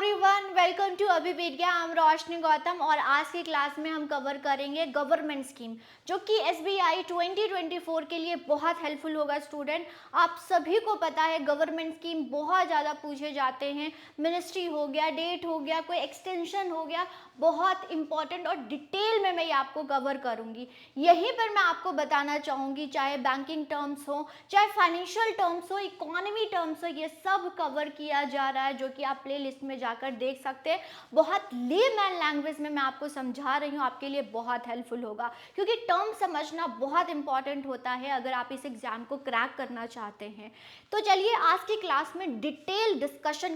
Everyone, welcome to Abhipedia. हम रोशनी गौतम और आज की क्लास में हम कवर करेंगे गवर्नमेंट स्कीम जो कि एसबीआई 2024 के लिए बहुत हेल्पफुल होगा। स्टूडेंट, आप सभी को पता है गवर्नमेंट स्कीम बहुत ज़्यादा पूछे जाते हैं। मिनिस्ट्री हो गया, डेट हो गया, कोई एक्सटेंशन हो गया, बहुत इंपॉर्टेंट और डिटेल में मैं ये आपको कवर करूँगी। यहीं पर मैं आपको बताना चाहूँगी, चाहे बैंकिंग टर्म्स हो, चाहे फाइनेंशियल टर्म्स हो, इकोनॉमी टर्म्स हो, ये सब कवर किया जा रहा है जो कि आप प्ले लिस्ट में जाकर देख सकते हैं। बहुत लेमैन लैंग्वेज में मैं आपको समझा रही हूँ, आपके लिए बहुत हेल्पफुल होगा क्योंकि टर्म समझना बहुत इंपॉर्टेंट होता है अगर आप इस एग्जाम को क्रैक करना चाहते हैं। तो चलिए आज की क्लास में डिटेल डिस्कशन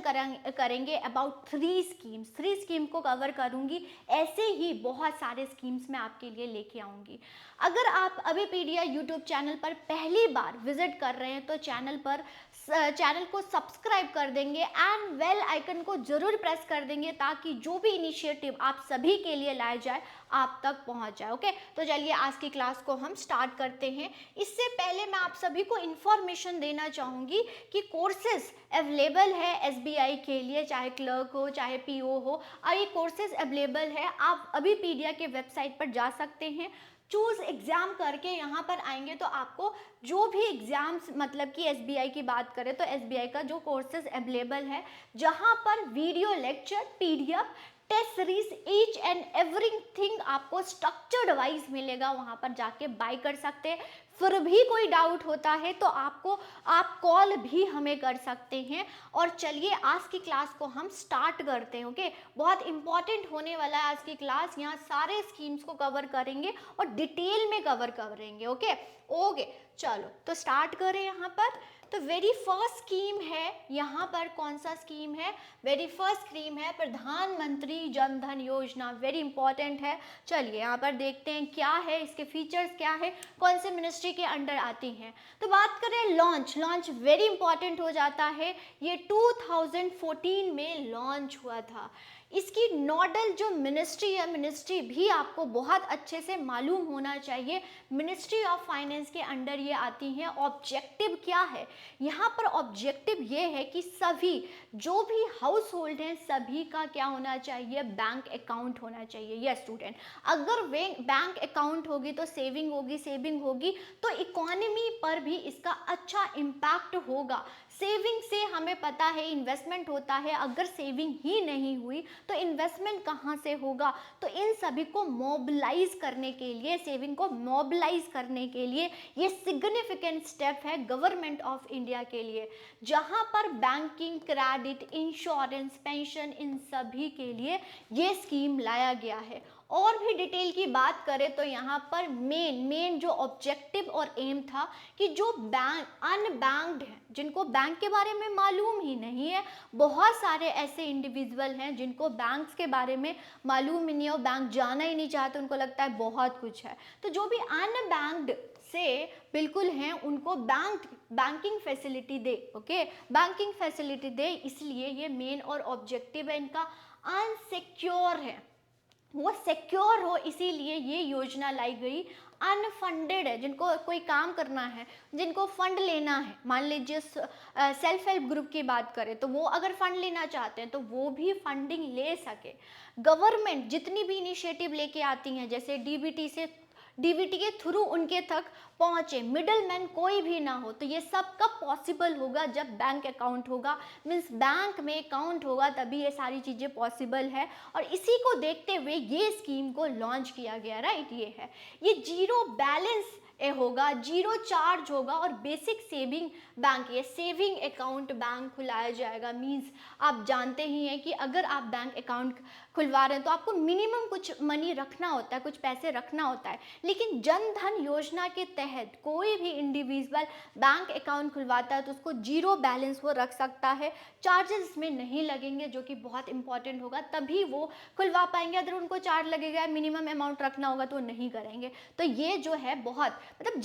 करेंगे अबाउट थ्री स्कीम को कवर करूंगी। ऐसे ही बहुत सारे स्कीम्स मैं आपके लिए लेके आऊंगी। अगर आप अभिपीडिया यूट्यूब चैनल पर पहली बार विजिट कर रहे हैं तो चैनल को सब्सक्राइब कर देंगे एंड बेल आइकन को जरूर प्रेस कर देंगे ताकि जो भी इनिशिएटिव आप सभी के लिए लाया जाए आप तक पहुंच जाए। ओके, तो चलिए आज की क्लास को हम स्टार्ट करते हैं। इससे पहले मैं आप सभी को इंफॉर्मेशन देना चाहूँगी कि कोर्सेज अवेलेबल है एसबीआई के लिए, चाहे क्लर्क हो चाहे पीओ हो, और ये कोर्सेज अवेलेबल है। आप अभिपीडिया के वेबसाइट पर जा सकते हैं, चूज एग्जाम करके यहाँ पर आएंगे तो आपको जो भी एग्जाम्स, मतलब कि एसबीआई की बात करें तो एसबीआई का जो कोर्सेज अवेलेबल है, जहाँ पर video lecture, PDF, test series, each and everything आपको स्ट्रक्चर्ड वाइज मिलेगा। वहाँ पर जाके बाय कर सकते हैं। फिर भी कोई डाउट होता है तो आप कॉल भी हमें कर सकते हैं। और चलिए आज की क्लास को हम स्टार्ट करते हैं। ओके, बहुत इंपॉर्टेंट होने वाला है आज की क्लास। यहाँ सारे स्कीम्स को कवर करेंगे और डिटेल में कवर करेंगे। ओके ओके, चलो तो स्टार्ट करें। यहाँ पर तो वेरी फर्स्ट स्कीम है, यहाँ पर कौन सा स्कीम है? वेरी फर्स्ट स्कीम है प्रधानमंत्री जन धन योजना। वेरी इंपॉर्टेंट है। चलिए यहाँ पर देखते हैं क्या है, इसके फीचर्स क्या है, कौन से मिनिस्ट्री के अंडर आती हैं। तो बात करें लॉन्च वेरी इंपॉर्टेंट हो जाता है। ये 2014 में लॉन्च हुआ था। इसकी नोडल जो मिनिस्ट्री है, मिनिस्ट्री भी आपको बहुत अच्छे से मालूम होना चाहिए। मिनिस्ट्री ऑफ फाइनेंस के अंडर ये आती हैं। ऑब्जेक्टिव क्या है यहाँ पर? ऑब्जेक्टिव ये है कि सभी जो भी हाउस होल्ड हैं सभी का क्या होना चाहिए? बैंक अकाउंट होना चाहिए। यस स्टूडेंट, अगर वे बैंक अकाउंट होगी तो सेविंग होगी तो इकोनॉमी पर भी इसका अच्छा इम्पैक्ट होगा। सेविंग से हमें पता है इन्वेस्टमेंट होता है, अगर सेविंग ही नहीं हुई तो इन्वेस्टमेंट कहाँ से होगा? तो इन सभी को मोबिलाइज करने के लिए, सेविंग को मोबिलाइज करने के लिए ये सिग्निफिकेंट स्टेप है गवर्नमेंट ऑफ इंडिया के लिए, जहां पर बैंकिंग, क्रेडिट, इंश्योरेंस, पेंशन, इन सभी के लिए ये स्कीम लाया गया है। और भी डिटेल की बात करें तो यहाँ पर मेन जो ऑब्जेक्टिव और एम था कि जो बैंक अनबैंक्ड हैं, जिनको बैंक के बारे में मालूम ही नहीं है, बहुत सारे ऐसे इंडिविजुअल हैं जिनको बैंक्स के बारे में मालूम ही नहीं है, बैंक जाना ही नहीं चाहते, उनको लगता है बहुत कुछ है। तो जो भी अनबैंक्ड से बिल्कुल हैं उनको बैंकिंग फैसिलिटी दे। ओके, बैंकिंग फैसिलिटी दे, इसलिए ये मेन और ऑब्जेक्टिव है इनका। अनसिक्योर है, वो सिक्योर हो, इसीलिए ये योजना लाई गई। अनफंडेड है, जिनको कोई काम करना है, जिनको फंड लेना है, मान लीजिए सेल्फ हेल्प ग्रुप की बात करें तो वो अगर फंड लेना चाहते हैं तो वो भी फंडिंग ले सके। गवर्नमेंट जितनी भी इनिशिएटिव लेके आती हैं, जैसे डीबीटी के थ्रू उनके तक पहुंचे, मिडल मैन कोई भी ना हो, तो ये सब कब पॉसिबल होगा? जब बैंक अकाउंट होगा, मीन्स बैंक में अकाउंट होगा, तभी ये सारी चीज़ें पॉसिबल है। और इसी को देखते हुए ये स्कीम को लॉन्च किया गया। राइट, ये है, ये जीरो बैलेंस होगा, जीरो चार्ज होगा और बेसिक सेविंग बैंक, ये सेविंग अकाउंट बैंक खुलाया जाएगा। मीन्स आप जानते ही हैं कि अगर आप बैंक अकाउंट खुलवा रहे हैं तो आपको मिनिमम कुछ मनी रखना होता है, कुछ पैसे रखना होता है, लेकिन जन धन योजना के तहत कोई भी इंडिविजुअल बैंक अकाउंट खुलवाता है तो उसको जीरो बैलेंस वो रख सकता है। चार्जेस इसमें नहीं लगेंगे, जो कि बहुत इंपॉर्टेंट होगा, तभी वो खुलवा पाएंगे। अगर उनको चार्ज लगेगा, मिनिमम अमाउंट रखना होगा तो नहीं करेंगे। तो ये जो है बहुत, मतलब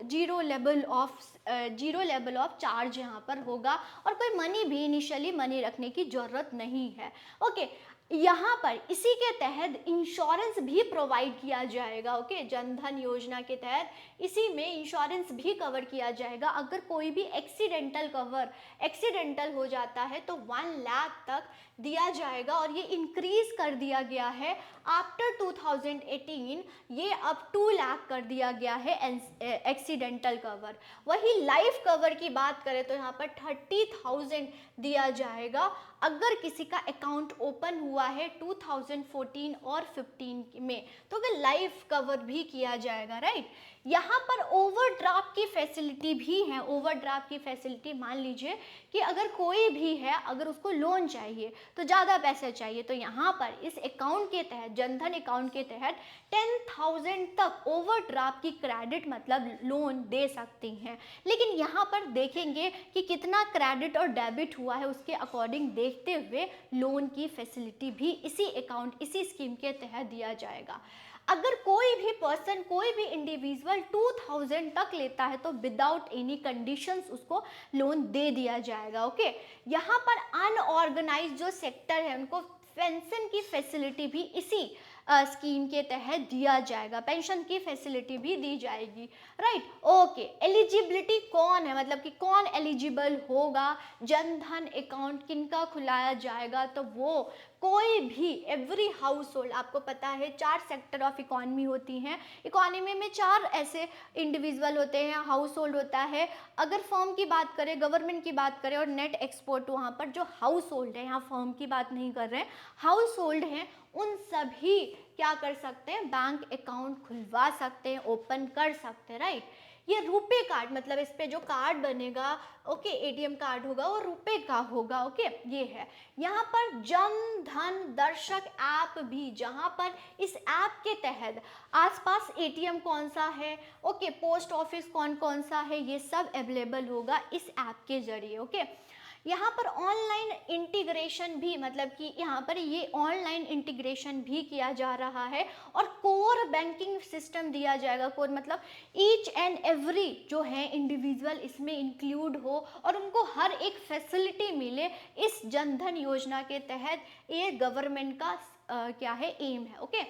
जीरो लेवल ऑफ चार्ज यहाँ पर होगा और कोई मनी भी इनिशियली मनी रखने की जरूरत नहीं है। ओके, यहाँ पर इसी के तहत इंश्योरेंस भी प्रोवाइड किया जाएगा। ओके, जनधन योजना के तहत इसी में इंश्योरेंस भी कवर किया जाएगा। अगर कोई भी एक्सीडेंटल हो जाता है तो 1 लाख तक दिया जाएगा, और ये इंक्रीज कर दिया गया है आफ्टर 2018, ये अब 2 लाख कर दिया गया है एक्सीडेंटल कवर। वही लाइफ कवर की बात करें तो यहाँ पर 30,000 दिया जाएगा अगर किसी का अकाउंट ओपन हुआ है 2014 और 15 में, तो अगर लाइफ कवर भी किया जाएगा, राइट। यहाँ पर ओवरड्राफ्ट की फैसिलिटी भी है। ओवरड्राफ्ट की फैसिलिटी, मान लीजिए कि अगर कोई भी है, अगर उसको लोन चाहिए तो ज़्यादा पैसे चाहिए, तो यहाँ पर इस अकाउंट के तहत, जनधन अकाउंट के तहत 10,000 तक ओवरड्राफ्ट की क्रेडिट मतलब लोन दे सकती हैं। लेकिन यहाँ पर देखेंगे कि कितना क्रेडिट और डेबिट हुआ है, उसके अकॉर्डिंग देखते हुए लोन की फैसिलिटी भी इसी अकाउंट, इसी स्कीम के तहत दिया जाएगा। अगर कोई भी पर्सन, कोई भी इंडिविजुअल 2,000 तक लेता है तो विदाउट एनी कंडीशंस उसको लोन दे दिया जाएगा। ओके, यहाँ पर अनऑर्गेनाइज्ड जो सेक्टर है उनको पेंशन की फैसिलिटी भी इसी स्कीम के तहत दिया जाएगा, पेंशन की फैसिलिटी भी दी जाएगी, राइट। ओके, एलिजिबिलिटी कौन है, मतलब कि कौन एलिजिबल होगा, जनधन अकाउंट किनका खुलाया जाएगा, तो वो कोई भी, एवरी हाउस होल्ड, आपको पता है 4 सेक्टर ऑफ इकोनॉमी होती हैं, इकोनॉमी में 4 ऐसे इंडिविजुअल होते हैं, हाउस होल्ड होता है। अगर फर्म की बात करें, गवर्नमेंट की बात करें और नेट एक्सपोर्ट, वहाँ पर जो हाउस होल्ड है, यहाँ फर्म की बात नहीं कर रहे हैं, हाउस होल्ड हैं, उन सभी क्या कर सकते हैं, बैंक अकाउंट खुलवा सकते हैं, ओपन कर सकते हैं, राइट। ये रुपे कार्ड, मतलब इस पे जो कार्ड बनेगा, ओके, एटीएम कार्ड होगा वो रुपे का होगा। ओके, ये है। यहाँ पर जन धन दर्शक ऐप भी, जहाँ पर इस ऐप के तहत आसपास एटीएम कौन सा है, ओके, पोस्ट ऑफिस कौन कौन सा है, ये सब अवेलेबल होगा इस ऐप के जरिए। ओके, यहाँ पर ऑनलाइन इंटीग्रेशन भी, मतलब कि यहाँ पर ये ऑनलाइन इंटीग्रेशन भी किया जा रहा है, और कोर बैंकिंग सिस्टम दिया जाएगा। कोर मतलब ईच एंड एवरी जो है इंडिविजुअल इसमें इंक्लूड हो और उनको हर एक फैसिलिटी मिले इस जनधन योजना के तहत, ये गवर्नमेंट का क्या है, एम है। ओके,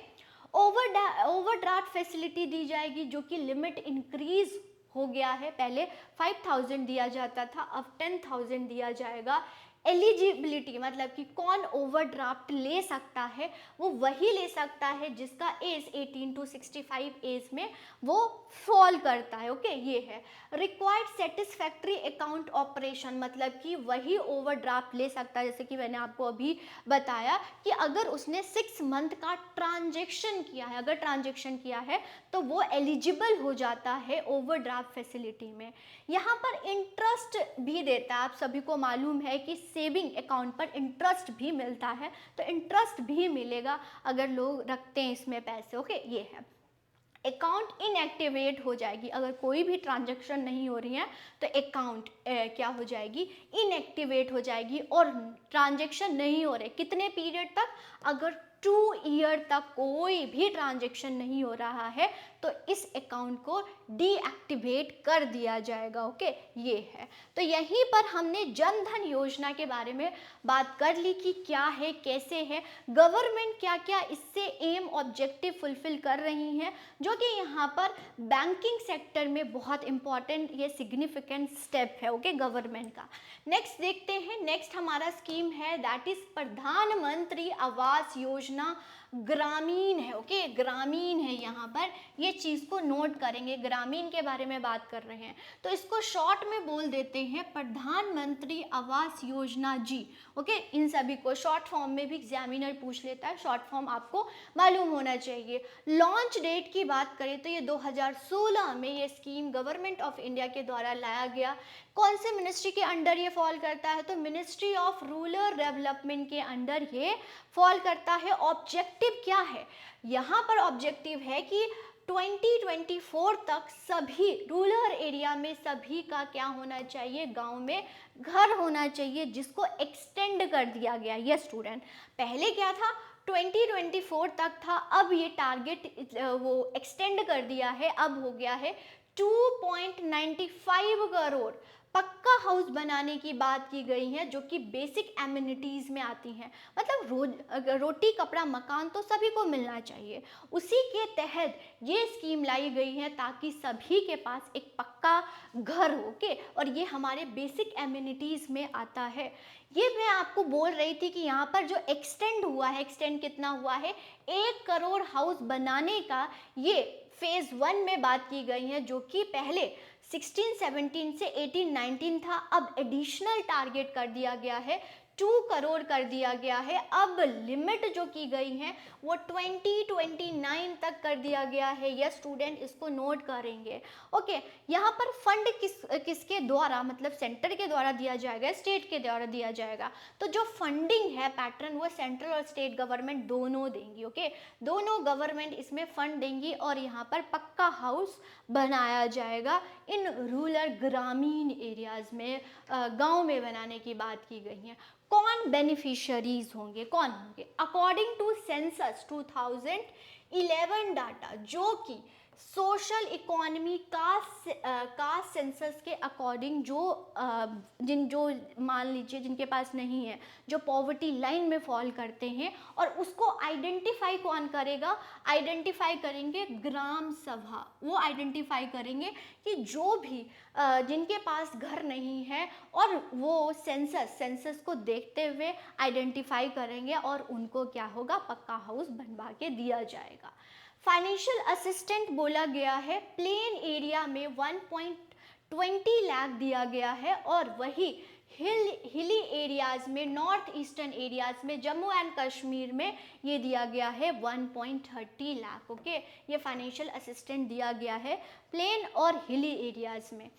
ओवरड्राफ्ट फैसिलिटी दी जाएगी, जो कि लिमिट इंक्रीज हो गया है, पहले 5,000 दिया जाता था, अब 10,000 दिया जाएगा। एलिजिबिलिटी मतलब कि कौन ओवरड्राफ्ट ले सकता है, वो वही ले सकता है जिसका एज 18 to 65 एज में वो फॉल करता है। ओके, ये है। रिक्वायर्ड सेटिस्फैक्ट्री अकाउंट ऑपरेशन, मतलब कि वही ओवरड्राफ्ट ले सकता है, जैसे कि मैंने आपको अभी बताया कि अगर उसने 6 मंथ का ट्रांजेक्शन किया है, अगर ट्रांजेक्शन किया है तो वो एलिजिबल हो जाता है ओवरड्राफ्ट फैसिलिटी में। यहाँ पर इंटरेस्ट भी देता है, आप सभी को मालूम है कि सेविंग अकाउंट पर इंटरेस्ट भी मिलता है, तो इंटरेस्ट भी मिलेगा अगर लोग रखते हैं इसमें पैसे। ओके, ये है। अकाउंट इनएक्टिवेट हो जाएगी, अगर कोई भी ट्रांजैक्शन नहीं हो रही है तो अकाउंट क्या हो जाएगी, इनएक्टिवेट हो जाएगी, और ट्रांजैक्शन नहीं हो रहे कितने पीरियड तक, अगर 2 ईयर तक कोई भी ट्रांजैक्शन नहीं हो रहा है तो इस अकाउंट को डीएक्टिवेट कर दिया जाएगा। ओके, ये है। तो यहीं पर हमने जनधन योजना के बारे में बात कर ली कि क्या है, कैसे है, गवर्नमेंट क्या क्या इससे एम ऑब्जेक्टिव फुलफिल कर रही हैं, जो कि यहाँ पर बैंकिंग सेक्टर में बहुत इंपॉर्टेंट, ये सिग्निफिकेंट स्टेप है। ओके, गवर्नमेंट का। नेक्स्ट देखते हैं, नेक्स्ट हमारा स्कीम है दैट इज प्रधानमंत्री आवास योजना ग्रामीण है। ओके, ग्रामीण है, यहाँ पर ये चीज़ को नोट करेंगे, ग्रामीण के बारे में बात कर रहे हैं तो इसको शॉर्ट में बोल देते हैं प्रधानमंत्री आवास योजना जी। ओके, इन सभी को शॉर्ट फॉर्म में भी एग्जामिनर पूछ लेता है, शॉर्ट फॉर्म आपको मालूम होना चाहिए। लॉन्च डेट की बात करें तो ये 2016 में ये स्कीम गवर्नमेंट ऑफ इंडिया के द्वारा लाया गया। कौन से मिनिस्ट्री के अंडर ये फॉल करता है, तो मिनिस्ट्री ऑफ रूरल डेवलपमेंट के अंडर ये फॉल करता है। ऑब्जेक्टिव क्या है, यहाँ पर ऑब्जेक्टिव है कि 2024 तक सभी रूरल एरिया में सभी का क्या होना चाहिए, गांव में घर होना चाहिए, जिसको एक्सटेंड कर दिया गया। ये स्टूडेंट, पहले क्या था 2024 तक था, अब ये टारगेट वो एक्सटेंड कर दिया है, अब हो गया है 2.95 करोड़ पक्का हाउस बनाने की बात की गई है जो कि बेसिक एमिनिटीज़ में आती हैं, मतलब रोटी कपड़ा मकान तो सभी को मिलना चाहिए। उसी के तहत ये स्कीम लाई गई है ताकि सभी के पास एक पक्का घर हो के, और ये हमारे बेसिक एमिनिटीज़ में आता है। ये मैं आपको बोल रही थी कि यहाँ पर जो एक्सटेंड हुआ है, एक्सटेंड कितना हुआ है, 1 करोड़ हाउस बनाने का ये फेज़ 1 में बात की गई है, जो कि पहले 16-17 से 18-19 था, अब एडिशनल टारगेट कर दिया गया है, 2 करोड़ कर दिया गया है। अब लिमिट जो की गई है वो 2029 तक कर दिया गया है। यह स्टूडेंट इसको नोट करेंगे। ओके, यहाँ पर फंड किसके द्वारा, मतलब सेंटर के द्वारा दिया जाएगा, स्टेट के द्वारा दिया जाएगा। तो जो फंडिंग है पैटर्न वो सेंट्रल और स्टेट गवर्नमेंट दोनों देंगी। ओके, दोनों गवर्नमेंट इसमें फंड देंगी और यहाँ पर पक्का हाउस बनाया जाएगा इन रूरल ग्रामीण एरियाज़ में, गांव में बनाने की बात की गई है। कौन बेनिफिशियरीज होंगे, कौन होंगे? अकॉर्डिंग टू सेंसस 2011 डाटा, जो कि सोशल इकोनॉमी का सेंसस के अकॉर्डिंग, जो मान लीजिए जिनके पास नहीं है, जो पॉवर्टी लाइन में फॉल करते हैं, और उसको आइडेंटिफाई कौन करेगा? आइडेंटिफाई करेंगे ग्राम सभा। वो आइडेंटिफाई करेंगे कि जो भी जिनके पास घर नहीं है, और वो सेंसस को देखते हुए आइडेंटिफाई करेंगे और उनको क्या होगा, पक्का हाउस बनवा के दिया जाएगा। फाइनेंशियल असिस्टेंट बोला गया है, प्लेन एरिया में 1.20 लाख दिया गया है, और वही हिली एरियाज़ में, नॉर्थ ईस्टर्न एरियाज़ में, जम्मू एंड कश्मीर में ये दिया गया है 1.30 लाख। ओके, ये फाइनेंशियल असिस्टेंट दिया गया है प्लेन और हिली एरियाज़ में।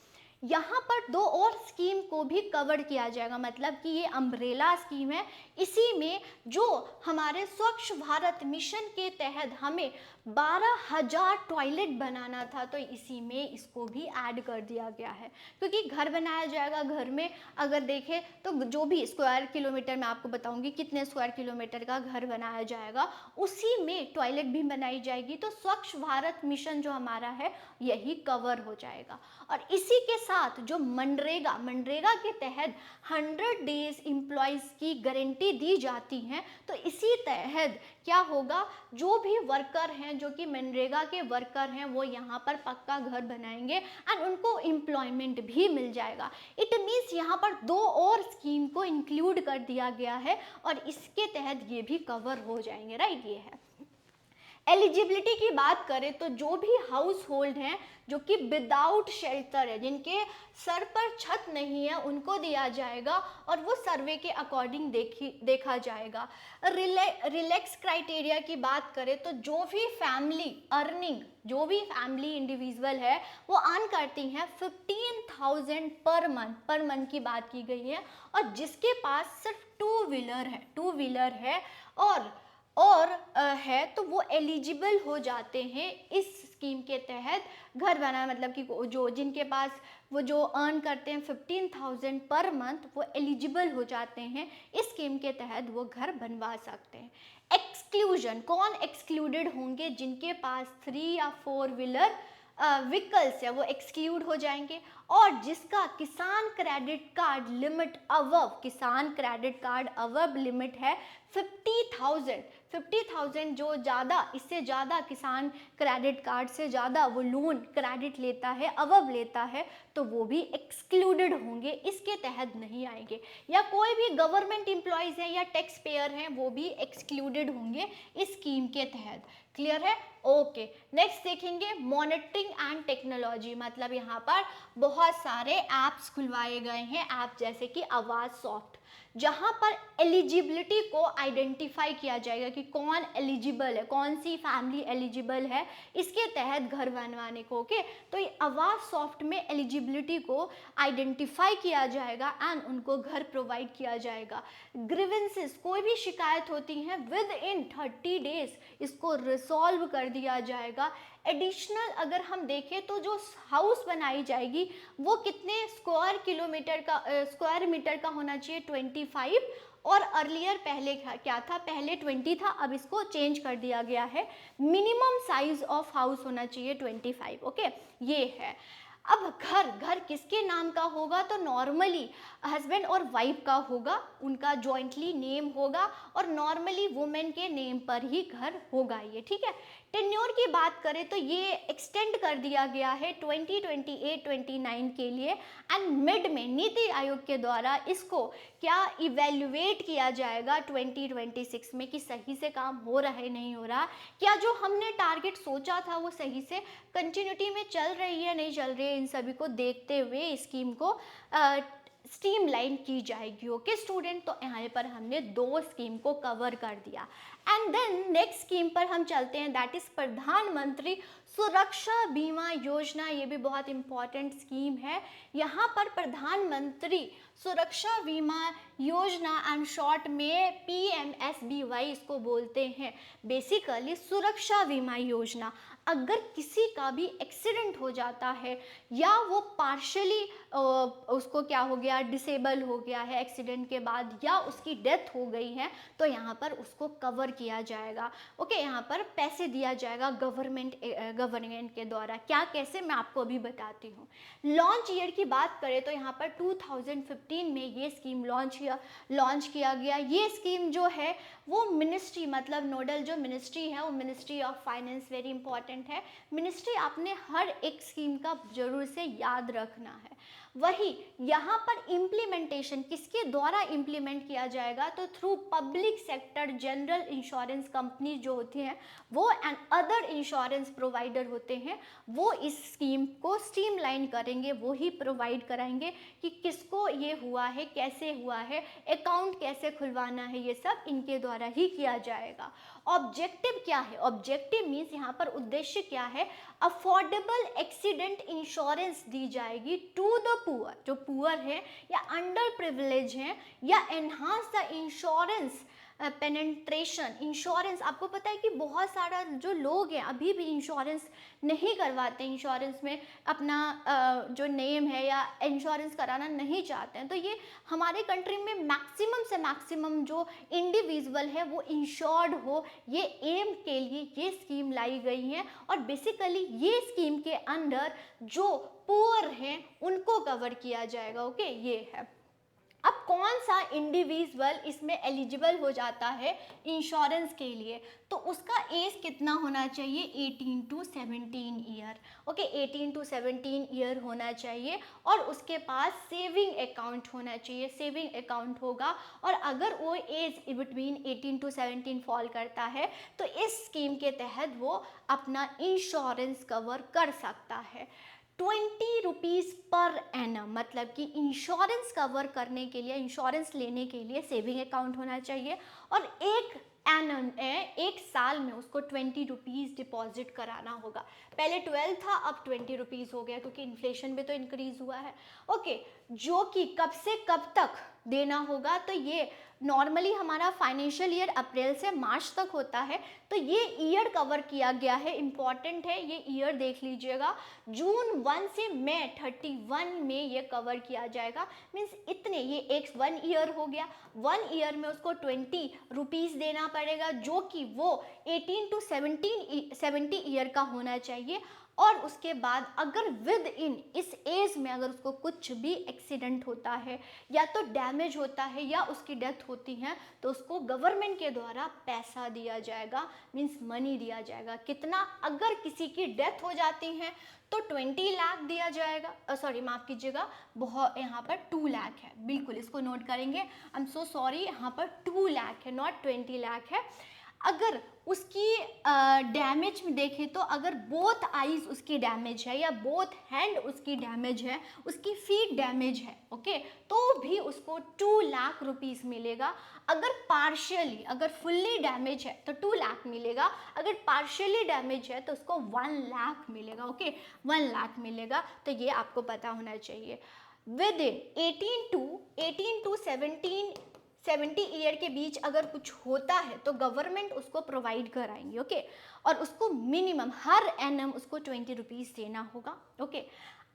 यहाँ पर 2 और स्कीम को भी कवर किया जाएगा, मतलब कि ये अम्ब्रेला स्कीम है। इसी में जो हमारे स्वच्छ भारत मिशन के तहत हमें 12,000 टॉयलेट बनाना था, तो इसी में इसको भी ऐड कर दिया गया है, क्योंकि घर बनाया जाएगा। घर में अगर देखें तो जो भी स्क्वायर किलोमीटर, मैं आपको बताऊंगी कितने स्क्वायर किलोमीटर का घर बनाया जाएगा, उसी में टॉयलेट भी बनाई जाएगी। तो स्वच्छ भारत मिशन जो हमारा है यही कवर हो जाएगा। और इसी के साथ जो मनरेगा के तहत 100 डेज एम्प्लॉयज़ की गारंटी दी जाती हैं, तो इसी तहत क्या होगा, जो भी वर्कर हैं, जो कि मनरेगा के वर्कर हैं, वो यहाँ पर पक्का घर बनाएंगे एंड उनको एम्प्लॉयमेंट भी मिल जाएगा। इट मीन्स यहाँ पर 2 और स्कीम को इंक्लूड कर दिया गया है और इसके तहत ये भी कवर हो जाएंगे। राइट, ये है। एलिजिबिलिटी की बात करें तो जो भी हाउस होल्ड हैं जो कि विदाउट शेल्टर है, जिनके सर पर छत नहीं है, उनको दिया जाएगा और वो सर्वे के अकॉर्डिंग देखा जाएगा। रिलैक्स क्राइटेरिया की बात करें तो जो भी फैमिली अर्निंग, जो भी फैमिली इंडिविजुअल है वो अर्न करती हैं 15,000 पर मंथ की बात की गई है, और जिसके पास सिर्फ 2 व्हीलर है और है, तो वो एलिजिबल हो जाते हैं इस स्कीम के तहत घर बनाना। मतलब कि जो जिनके पास वो जो अर्न करते हैं 15,000 पर मंथ, वो एलिजिबल हो जाते हैं इस स्कीम के तहत, वो घर बनवा सकते हैं। एक्सक्लूजन, कौन एक्सक्लूडेड होंगे? जिनके पास 3 या 4 व्हीलर व्हीकल्स है वो एक्सक्लूड हो जाएंगे, और जिसका किसान क्रेडिट कार्ड लिमिट लिमिट है 50,000 जो ज़्यादा, इससे ज़्यादा किसान क्रेडिट कार्ड से ज़्यादा वो लोन क्रेडिट लेता है, अवब लेता है, तो वो भी एक्सक्लूडेड होंगे, इसके तहत नहीं आएंगे। या कोई भी गवर्नमेंट एम्प्लॉयज़ हैं या टैक्स पेयर हैं, वो भी एक्सक्लूडेड होंगे इस स्कीम के तहत। क्लियर है? ओके, नेक्स्ट देखेंगे मॉनिटरिंग एंड टेक्नोलॉजी। मतलब यहाँ पर बहुत सारे ऐप्स खुलवाए गए हैं, ऐप जैसे कि आवाज़ सॉफ्ट, जहाँ पर एलिजिबिलिटी को आइडेंटिफाई किया जाएगा कि कौन एलिजिबल है, कौन सी फैमिली एलिजिबल है इसके तहत घर बनवाने को। ओके, तो ये आवाज़ सॉफ्ट में एलिजिबिलिटी को आइडेंटिफाई किया जाएगा एंड उनको घर प्रोवाइड किया जाएगा। ग्रीवेंसेस, कोई भी शिकायत होती हैं विद इन 30 डेज इसको रिसॉल्व कर दिया जाएगा। एडिशनल अगर हम देखें तो जो हाउस बनाई जाएगी वो कितने स्क्वायर मीटर का होना चाहिए? 25, और अर्लियर पहले क्या था? पहले 20 था, अब इसको चेंज कर दिया गया है। मिनिमम साइज ऑफ हाउस होना चाहिए 25। ओके, ये है। अब घर घर किसके नाम का होगा, तो नॉर्मली हस्बैंड और वाइफ का होगा, उनका जॉइंटली नेम होगा और नॉर्मली वुमेन के नेम पर ही घर होगा ये, ठीक है। टेन्योर की बात करें तो ये एक्सटेंड कर दिया गया है 2028-29 के लिए, एंड मिड में नीति आयोग के द्वारा इसको क्या इवेल्युएट किया जाएगा 2026 में कि सही से काम हो रहा है नहीं हो रहा, क्या जो हमने टारगेट सोचा था वो सही से कंटिन्यूटी में चल रही है नहीं चल रही है, इन सभी को देखते हुए स्कीम को स्ट्रीमलाइन की जाएगी। ओके स्टूडेंट, तो यहाँ पर हमने 2 स्कीम को कवर कर दिया। एंड देन नेक्स्ट स्कीम पर हम चलते हैं, दैट इज प्रधानमंत्री सुरक्षा बीमा योजना। ये भी बहुत इंपॉर्टेंट स्कीम है। यहाँ पर प्रधानमंत्री सुरक्षा बीमा योजना एंड शॉर्ट में PMSBY इसको बोलते हैं। बेसिकली सुरक्षा बीमा योजना, अगर किसी का भी एक्सीडेंट हो जाता है या वो पार्शली उसको क्या हो गया, डिसेबल हो गया है एक्सीडेंट के बाद, या उसकी डेथ हो गई है, तो यहाँ पर उसको कवर किया जाएगा। ओके, यहाँ पर पैसे दिया जाएगा गवर्नमेंट के द्वारा। क्या कैसे, मैं आपको अभी बताती हूँ। लॉन्च ईयर की बात करें तो यहाँ पर 2015 में ये स्कीम लॉन्च किया गया। ये स्कीम जो है वो मिनिस्ट्री, मतलब नोडल जो मिनिस्ट्री है वो ministry of finance, very important है मिनिस्ट्री, आपने हर एक स्कीम का जरूर से याद रखना है। वही यहाँ पर इम्प्लीमेंटेशन किसके द्वारा इम्प्लीमेंट किया जाएगा, तो through public sector general insurance company जो होती हैं वो एंड अदर इंश्योरेंस प्रोवाइडर होते हैं, वो इस स्कीम को स्ट्रीमलाइन करेंगे, वो ही प्रोवाइड कराएंगे कि किसको ये हुआ है, कैसे हुआ है, अकाउंट कैसे खुलवाना है, ये सब इनके द्वारा ही किया जाएगा। ऑब्जेक्टिव क्या है, ऑब्जेक्टिव मीन्स यहाँ पर उद्देश्य क्या है, अफोर्डेबल एक्सीडेंट इंश्योरेंस दी जाएगी टू द पुअर, जो पुअर है या अंडर प्रिविलेज हैं, या enhance the insurance penetration. Insurance, आपको पता है कि बहुत सारा जो लोग हैं अभी भी इंश्योरेंस नहीं करवाते, इंश्योरेंस में अपना जो नेम है या इंश्योरेंस कराना नहीं चाहते हैं। तो ये हमारे कंट्री में मैक्सिमम से मैक्सिमम जो इंडिविजुअल है वो इंश्योर्ड हो, ये एम के लिए ये स्कीम लाई गई है। और बेसिकली ये स्कीम के अंदर जो पुअर हैं उनको कवर किया जाएगा। ओके, ये है। अब कौन सा इंडिविजुअल इसमें एलिजिबल हो जाता है इंश्योरेंस के लिए, तो उसका एज कितना होना चाहिए, 18 to 17 year. Okay, 18 to 17 year होना चाहिए और उसके पास सेविंग अकाउंट होना चाहिए, सेविंग अकाउंट होगा। और अगर वो एज बिटवीन 18 to 17 फॉल करता है तो इस स्कीम के तहत वो अपना इंश्योरेंस कवर कर सकता है। 20 रुपीज़ पर एनम, मतलब कि इंश्योरेंस कवर करने के लिए, इंश्योरेंस लेने के लिए सेविंग अकाउंट होना चाहिए और एक साल में उसको 20 रुपीज़ डिपॉजिट कराना होगा। पहले 12 था, अब 20 रुपीज़ हो गया क्योंकि इन्फ्लेशन भी तो इंक्रीज़ हुआ है। ओके, जो कि कब से कब तक देना होगा, तो ये नॉर्मली हमारा फाइनेंशियल ईयर अप्रैल से मार्च तक होता है, तो ये ईयर कवर किया गया है, इम्पॉर्टेंट है, ये ईयर देख लीजिएगा। जून 1 से मई 31 में ये कवर किया जाएगा। मीन्स इतने, ये एक 1 ईयर हो गया, 1 ईयर में उसको 20 रुपीज़ देना पड़ेगा, जो कि वो 18 to 70 ईयर का होना चाहिए। और उसके बाद अगर विद इन इस एज में अगर उसको कुछ भी एक्सीडेंट होता है या तो डैमेज होता है या उसकी डेथ होती है, तो उसको गवर्नमेंट के द्वारा पैसा दिया जाएगा, मीन्स मनी दिया जाएगा। कितना, अगर किसी की डेथ हो जाती है तो 20 लाख दिया जाएगा, सॉरी माफ़ कीजिएगा, बहुत यहाँ पर 2 लाख है, बिल्कुल इसको नोट करेंगे। आई एम सो सॉरी, यहाँ पर 2 लाख है, नॉट 20 लाख है। अगर उसकी डैमेज में देखें तो अगर बोथ आईज उसकी डैमेज है या बोथ हैंड उसकी डैमेज है, उसकी फीट डैमेज है, ओके, तो भी उसको 2 लाख रुपीज़ मिलेगा। अगर पार्शियली, अगर फुल्ली डैमेज है तो 2 लाख मिलेगा, अगर पार्शियली डैमेज है तो उसको 1 लाख मिलेगा। ओके, 1 लाख मिलेगा, तो ये आपको पता होना चाहिए। विद इन 18 to 70 ईयर के बीच अगर कुछ होता है तो गवर्नमेंट उसको प्रोवाइड कराएंगे। ओके, और उसको मिनिमम हर एनम उसको 20 रुपीज़ देना होगा। ओके,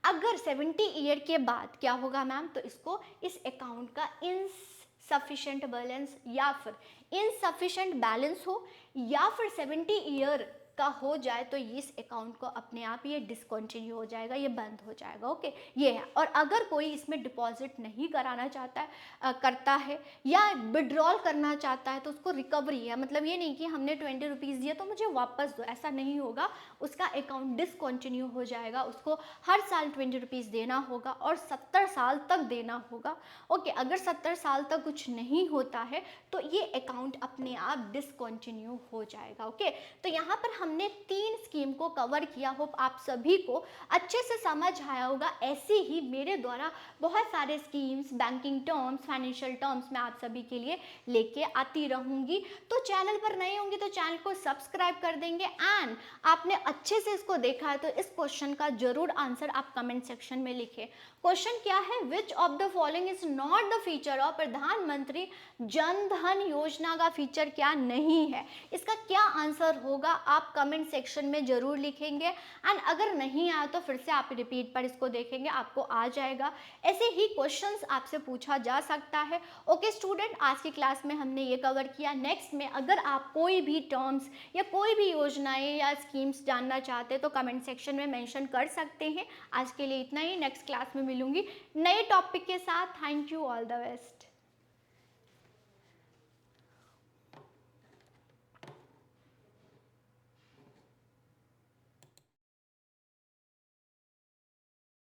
अगर 70 ईयर के बाद क्या होगा मैम, तो इसको इस अकाउंट का इनसफिशेंट बैलेंस या फिर इनसफिशेंट बैलेंस हो या फिर 70 ईयर का हो जाए तो इस अकाउंट को अपने आप ये डिसकंटिन्यू हो जाएगा, ये बंद हो जाएगा। ओके, ये है। और अगर कोई इसमें डिपॉजिट नहीं कराना चाहता है, करता है या विड्रॉल करना चाहता है तो उसको रिकवरी है, मतलब ये नहीं कि हमने 20 रुपीज़ दिए तो मुझे वापस दो, ऐसा नहीं होगा। उसका अकाउंट डिसकंटिन्यू हो जाएगा, उसको हर साल 20 रुपीज़ देना होगा और 70 साल तक देना होगा। ओके, अगर 70 साल तक कुछ नहीं होता है तो ये अकाउंट अपने आप डिसकंटिन्यू हो जाएगा। ओके, तो यहाँ पर हमने 3 स्कीम को कवर किया। होप आप सभी को अच्छे से समझ आया होगा। ऐसे ही मेरे द्वारा बहुत सारे schemes, banking terms, financial terms मैं आप सभी के लिए लेके आती रहूँगी। तो चैनल पर नए होंगे तो चैनल को सब्सक्राइब कर देंगे। एंड आपने अच्छे से इसको देखा है तो इस क्वेश्चन का जरूर आंसर आप कमेंट सेक्शन में लिखें। क्वेश्चन क्या है? Which of the following is not the feature of प्रधानमंत्री जन धन योजना का फीचर क्या नहीं है? इसका क्या आंसर होगा आप कमेंट सेक्शन में जरूर लिखेंगे। एंड अगर नहीं आया तो फिर से आप रिपीट पर इसको देखेंगे, आपको आ जाएगा। ऐसे ही क्वेश्चंस आपसे पूछा जा सकता है। ओके स्टूडेंट, आज की क्लास में हमने ये कवर किया। नेक्स्ट में अगर आप कोई भी टर्म्स या कोई भी योजनाएं या स्कीम्स जानना चाहते हैं तो कमेंट सेक्शन में मेंशन कर सकते हैं। आज के लिए इतना ही, नेक्स्ट क्लास में मिलूंगी नए टॉपिक के साथ। Thank you, all the best.